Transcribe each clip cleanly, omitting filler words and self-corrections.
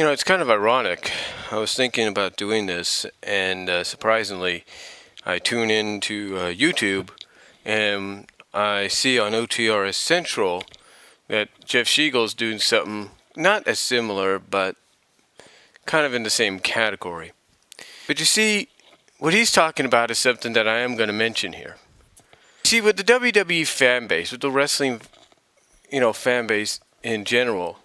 It's kind of ironic. I was thinking about doing this, and surprisingly, I tune into YouTube, and I see on OTRS Central that Jeff Shiegel's doing something not as similar, but kind of in the same category. But you see, what he's talking about is something that I am going to mention here. See, with the WWE fan base, with the wrestling, fan base in general,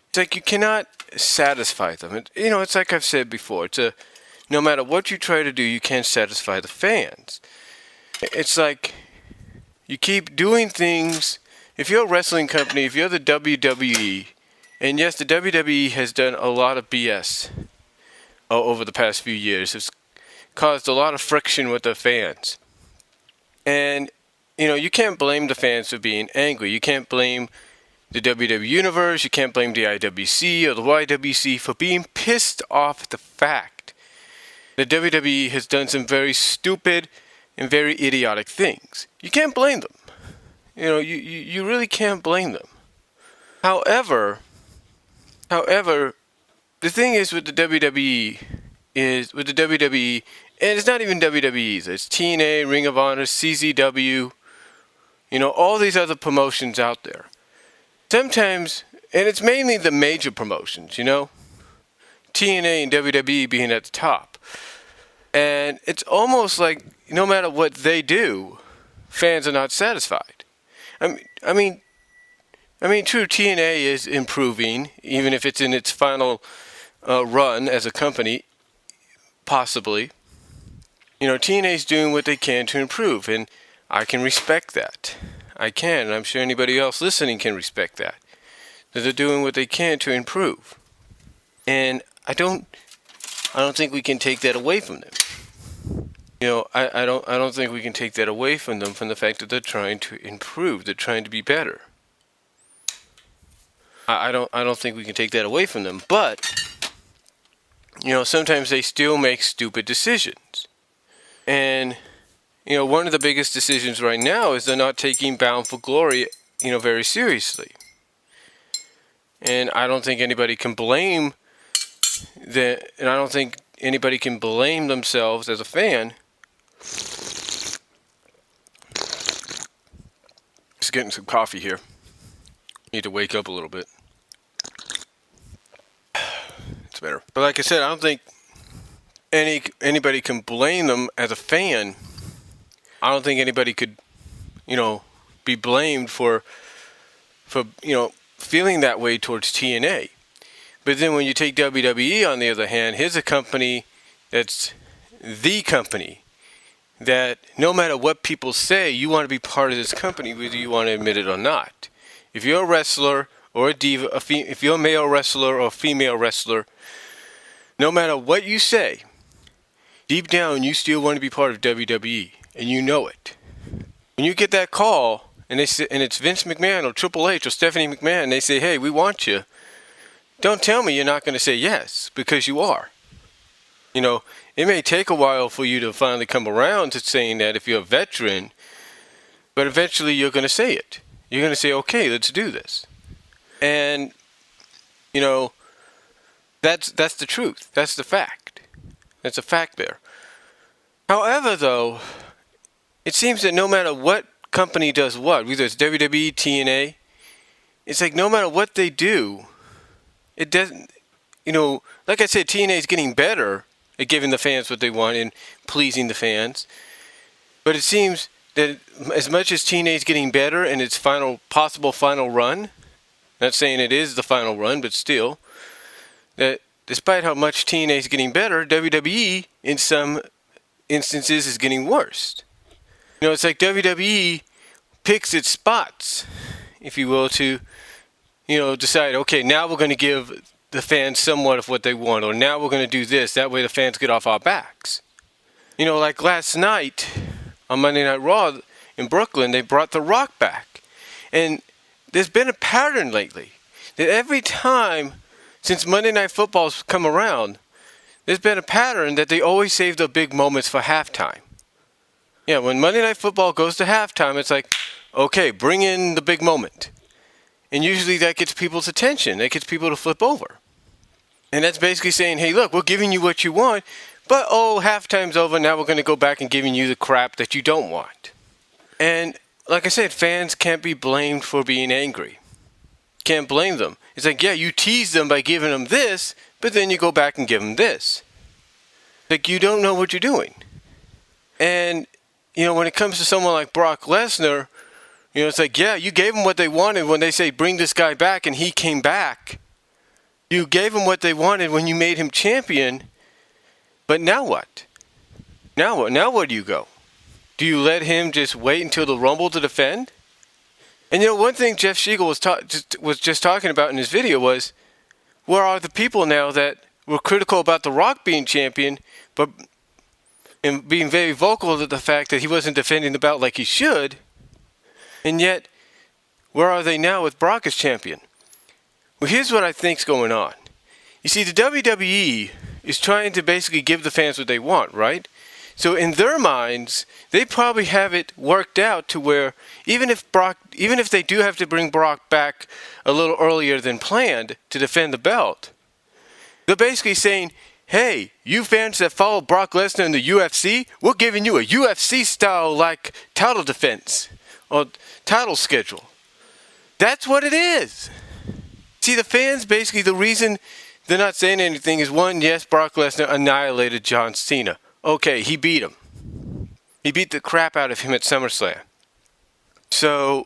it's like you cannot satisfy them. It's like I've said before. No matter what you try to do, you can't satisfy the fans. It's like you keep doing things. If you're a wrestling company, if you're the WWE, and yes, the WWE has done a lot of BS over the past few years. It's caused a lot of friction with the fans. And, you can't blame the fans for being angry. You can't blame the WWE Universe, you can't blame the IWC or the YWC for being pissed off at the fact that WWE has done some very stupid and very idiotic things. You can't blame them. You really can't blame them. However, the thing is with the WWE, and it's not even WWE, it's TNA, Ring of Honor, CZW, all these other promotions out there. Sometimes, and it's mainly the major promotions, TNA and WWE being at the top. And it's almost like no matter what they do, fans are not satisfied. I mean, true, TNA is improving, even if it's in its final run as a company, possibly. TNA's doing what they can to improve, and I can respect that. I can, and I'm sure anybody else listening can respect that. That they're doing what they can to improve. And I don't think we can take that away from them. I don't think we can take that away from them from the fact that they're trying to improve. They're trying to be better. I don't think we can take that away from them. But sometimes they still make stupid decisions. And one of the biggest decisions right now is they're not taking Bound for Glory, very seriously. And I don't think anybody can blame and I don't think anybody can blame themselves as a fan. Just getting some coffee here. Need to wake up a little bit. It's better. But like I said, I don't think anybody can blame them as a fan. I don't think anybody could, be blamed for feeling that way towards TNA. But then when you take WWE, on the other hand, here's a company that's the company that no matter what people say, you want to be part of this company, whether you want to admit it or not. If you're a wrestler or a diva, if you're a male wrestler or a female wrestler, no matter what you say, deep down you still want to be part of WWE. And you know it. When you get that call, and it's Vince McMahon or Triple H or Stephanie McMahon, they say, hey, we want you. Don't tell me you're not going to say yes, because you are. It may take a while for you to finally come around to saying that if you're a veteran, but eventually you're going to say it. You're going to say, okay, let's do this. And, that's the truth. That's the fact. That's a fact there. However, though, it seems that no matter what company does what, whether it's WWE, TNA, it's like no matter what they do, it doesn't, like I said, TNA is getting better at giving the fans what they want and pleasing the fans. But it seems that as much as TNA is getting better in its possible final run, not saying it is the final run, but still, that despite how much TNA is getting better, WWE in some instances is getting worse. It's like WWE picks its spots, if you will, to, decide, okay, now we're going to give the fans somewhat of what they want, or now we're going to do this. That way the fans get off our backs. Like last night on Monday Night Raw in Brooklyn, they brought The Rock back. And there's been a pattern lately that every time since Monday Night Football's come around, there's been a pattern that they always save the big moments for halftime. Yeah, when Monday Night Football goes to halftime, it's like, okay, bring in the big moment. And usually that gets people's attention. That gets people to flip over. And that's basically saying, hey, look, we're giving you what you want, but halftime's over, now we're going to go back and giving you the crap that you don't want. And like I said, fans can't be blamed for being angry. Can't blame them. It's like, yeah, you tease them by giving them this, but then you go back and give them this. Like, you don't know what you're doing. And, when it comes to someone like Brock Lesnar, it's like, yeah, you gave them what they wanted when they say, bring this guy back, and he came back. You gave them what they wanted when you made him champion, but now what? Now what? Now where do you go? Do you let him just wait until the Rumble to defend? And one thing Jeff Siegel was just talking about in his video was, where are the people now that were critical about The Rock being champion, and being very vocal to the fact that he wasn't defending the belt like he should, and yet, where are they now with Brock as champion? Well, here's what I think's going on. You see, the WWE is trying to basically give the fans what they want, right? So in their minds, they probably have it worked out to where even if they do have to bring Brock back a little earlier than planned to defend the belt, they're basically saying, hey, you fans that follow Brock Lesnar in the UFC, we're giving you a UFC style like title defense or title schedule. That's what it is. See, the fans basically, the reason they're not saying anything is, one, yes, Brock Lesnar annihilated John Cena. Okay, he beat him. He beat the crap out of him at SummerSlam. So,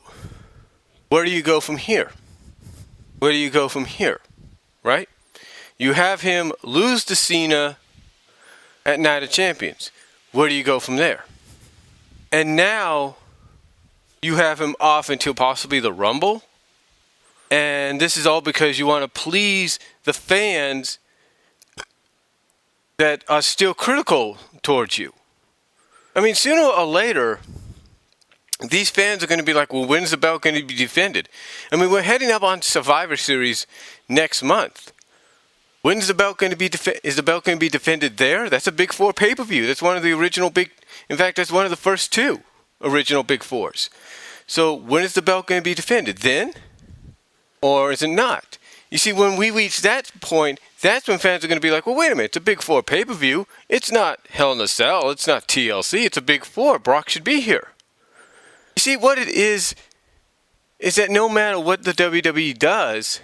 where do you go from here? Where do you go from here? Right? You have him lose to Cena at Night of Champions. Where do you go from there? And now, you have him off until possibly the Rumble. And this is all because you want to please the fans that are still critical towards you. I mean, sooner or later, these fans are going to be like, well, when's the belt going to be defended? I mean, we're heading up on Survivor Series next month. When's the belt going to be is the belt going to be defended there? That's a Big Four pay-per-view. That's one of the original in fact, that's one of the first two original Big Fours. So when is the belt going to be defended? Then? Or is it not? You see, when we reach that point, that's when fans are going to be like, well, wait a minute, it's a Big Four pay-per-view. It's not Hell in a Cell. It's not TLC. It's a Big Four. Brock should be here. You see, what it is that no matter what the WWE does,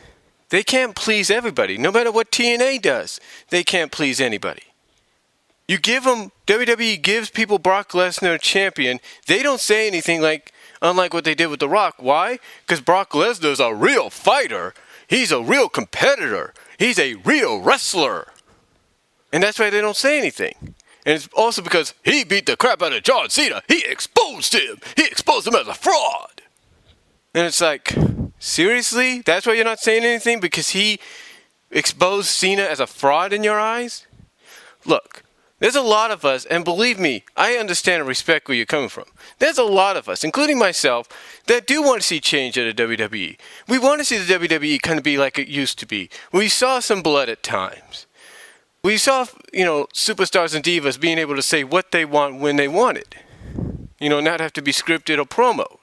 they can't please everybody. No matter what TNA does, they can't please anybody. You give them, WWE gives people Brock Lesnar champion. They don't say anything unlike what they did with The Rock. Why? Because Brock Lesnar's a real fighter. He's a real competitor. He's a real wrestler. And that's why they don't say anything. And it's also because he beat the crap out of John Cena. He exposed him. He exposed him as a fraud. And it's like, seriously? That's why you're not saying anything? Because he exposed Cena as a fraud in your eyes? Look, there's a lot of us, and believe me, I understand and respect where you're coming from. There's a lot of us, including myself, that do want to see change at the WWE. We want to see the WWE kind of be like it used to be. We saw some blood at times. We saw, superstars and divas being able to say what they want when they want it. Not have to be scripted or promoted.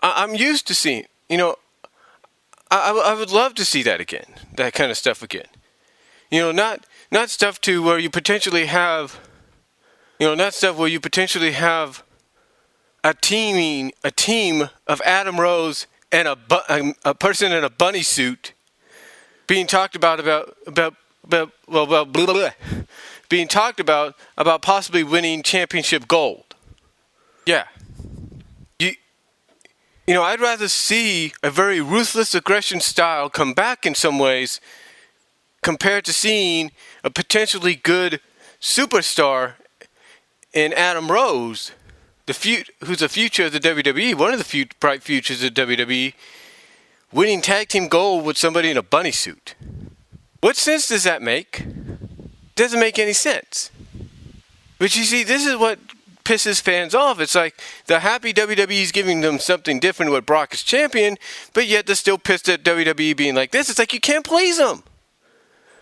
I'm used to seeing, I would love to see that again, that kind of stuff again. Not stuff to where you potentially have, not stuff where you potentially have a team of Adam Rose and a person in a bunny suit being talked about being talked about possibly winning championship gold. Yeah. I'd rather see a very ruthless aggression style come back in some ways compared to seeing a potentially good superstar in Adam Rose, who's a future of the WWE, one of the bright futures of WWE, winning tag team gold with somebody in a bunny suit. What sense does that make? Doesn't make any sense. But you see, this is what pisses fans off. It's like the happy WWE's giving them something different with Brock as champion, but yet they're still pissed at WWE being like this. It's like you can't please them.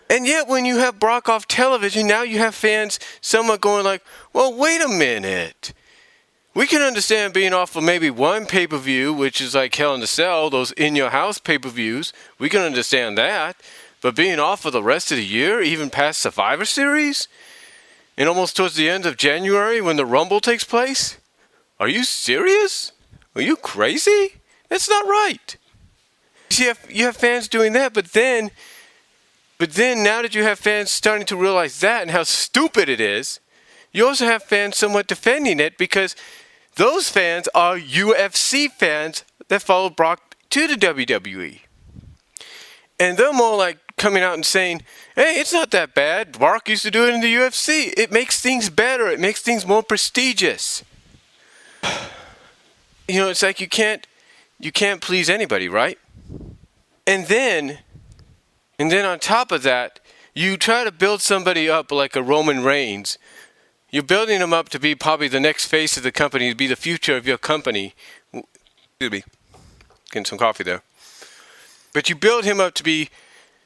And yet when you have Brock off television, now you have fans, some are going like, well, wait a minute. We can understand being off of maybe one pay-per-view, which is like Hell in a Cell, those in-your-house pay-per-views. We can understand that. But being off for the rest of the year, even past Survivor Series, and almost towards the end of January when the Rumble takes place? Are you serious? Are you crazy? That's not right. You have fans doing that, but then now that you have fans starting to realize that and how stupid it is, you also have fans somewhat defending it because those fans are UFC fans that followed Brock to the WWE. And they're more like coming out and saying, hey, it's not that bad. Brock used to do it in the UFC. It makes things better. It makes things more prestigious. You know, it's like you can't please anybody, right? And then on top of that, you try to build somebody up like a Roman Reigns. You're building him up to be probably the next face of the company, to be the future of your company. Excuse me. Getting some coffee there. But you build him up to be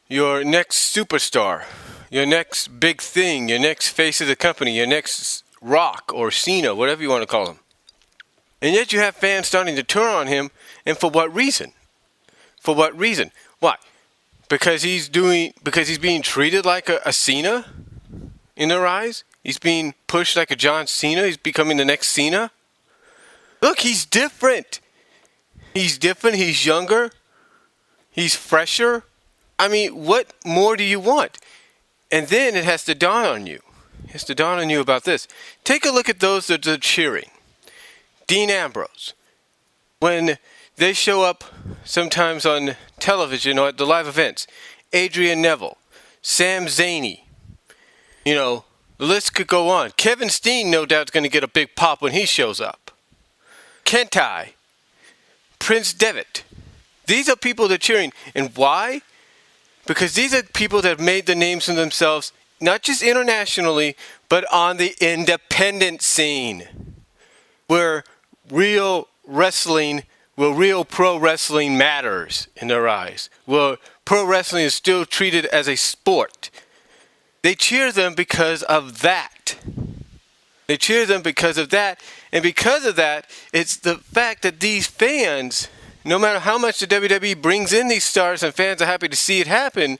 your next superstar, your next big thing, your next face of the company, your next Rock or Cena, whatever you want to call him. And yet you have fans starting to turn on him, and for what reason? For what reason? Why? Because he's being treated like a Cena in their eyes? He's being pushed like a John Cena? He's becoming the next Cena? Look, he's different. He's different. He's younger. He's fresher. I mean, what more do you want? And then it has to dawn on you. It has to dawn on you about this. Take a look at those that are cheering. Dean Ambrose. When they show up sometimes on television or at the live events. Adrian Neville. Sam Zaney. You know, the list could go on. Kevin Steen, no doubt, is going to get a big pop when he shows up. Kentai. Prince Devitt. These are people that are cheering. And why? Because these are people that have made the names for themselves, not just internationally, but on the independent scene. Where real pro wrestling matters in their eyes. Where pro wrestling is still treated as a sport. They cheer them because of that. They cheer them because of that. And because of that, it's the fact that these fans, no matter how much the WWE brings in these stars and fans are happy to see it happen,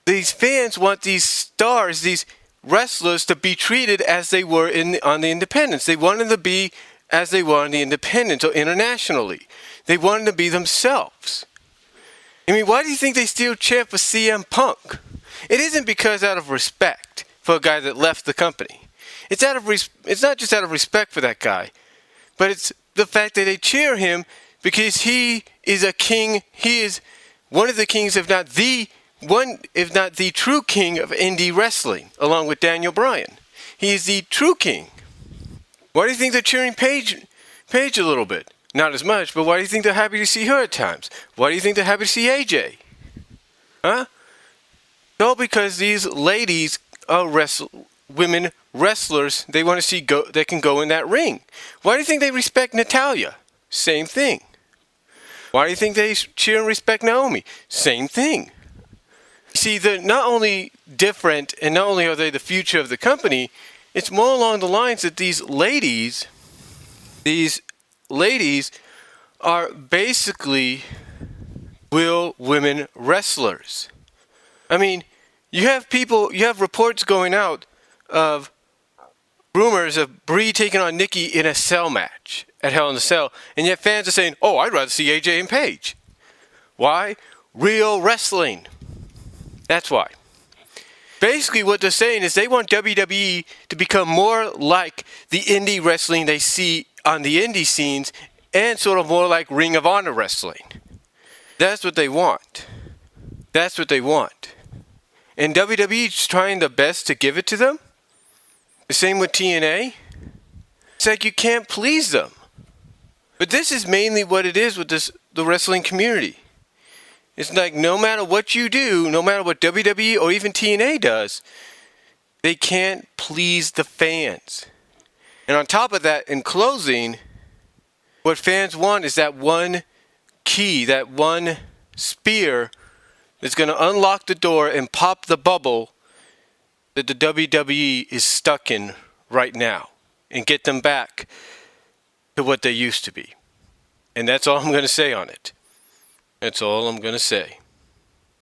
these fans want these stars, these wrestlers, to be treated as they were on the independents. They want them to be as they were on the independents or internationally. They want them to be themselves. I mean, why do you think they still cheer for CM Punk? It isn't because out of respect for a guy that left the company. It's not just out of respect for that guy, but it's the fact that they cheer him because he is a king. He is one of the kings, if not the true king of indie wrestling, along with Daniel Bryan. He is the true king. Why do you think they're cheering Paige a little bit? Not as much, but why do you think they're happy to see her at times? Why do you think they're happy to see AJ? Huh? No, because these ladies are women wrestlers. They want to see they can go in that ring. Why do you think they respect Natalya? Same thing. Why do you think they cheer and respect Naomi? Same thing. See, they're not only different, and not only are they the future of the company, it's more along the lines that these ladies are basically women wrestlers. I mean, you have reports going out of rumors of Brie taking on Nikki in a cell match at Hell in a Cell, and yet fans are saying, oh, I'd rather see AJ and Paige. Why? Real wrestling. That's why. Basically what they're saying is they want WWE to become more like the indie wrestling they see on the indie scenes and sort of more like Ring of Honor wrestling. That's what they want. That's what they want. And WWE's trying their best to give it to them. The same with TNA. It's like you can't please them. But this is mainly what it is with the wrestling community. It's like no matter what you do, no matter what WWE or even TNA does, they can't please the fans. And on top of that, in closing, what fans want is that one key, that one spear that's going to unlock the door and pop the bubble that the WWE is stuck in right now and get them back to what they used to be. And that's all I'm going to say on it. That's all I'm going to say.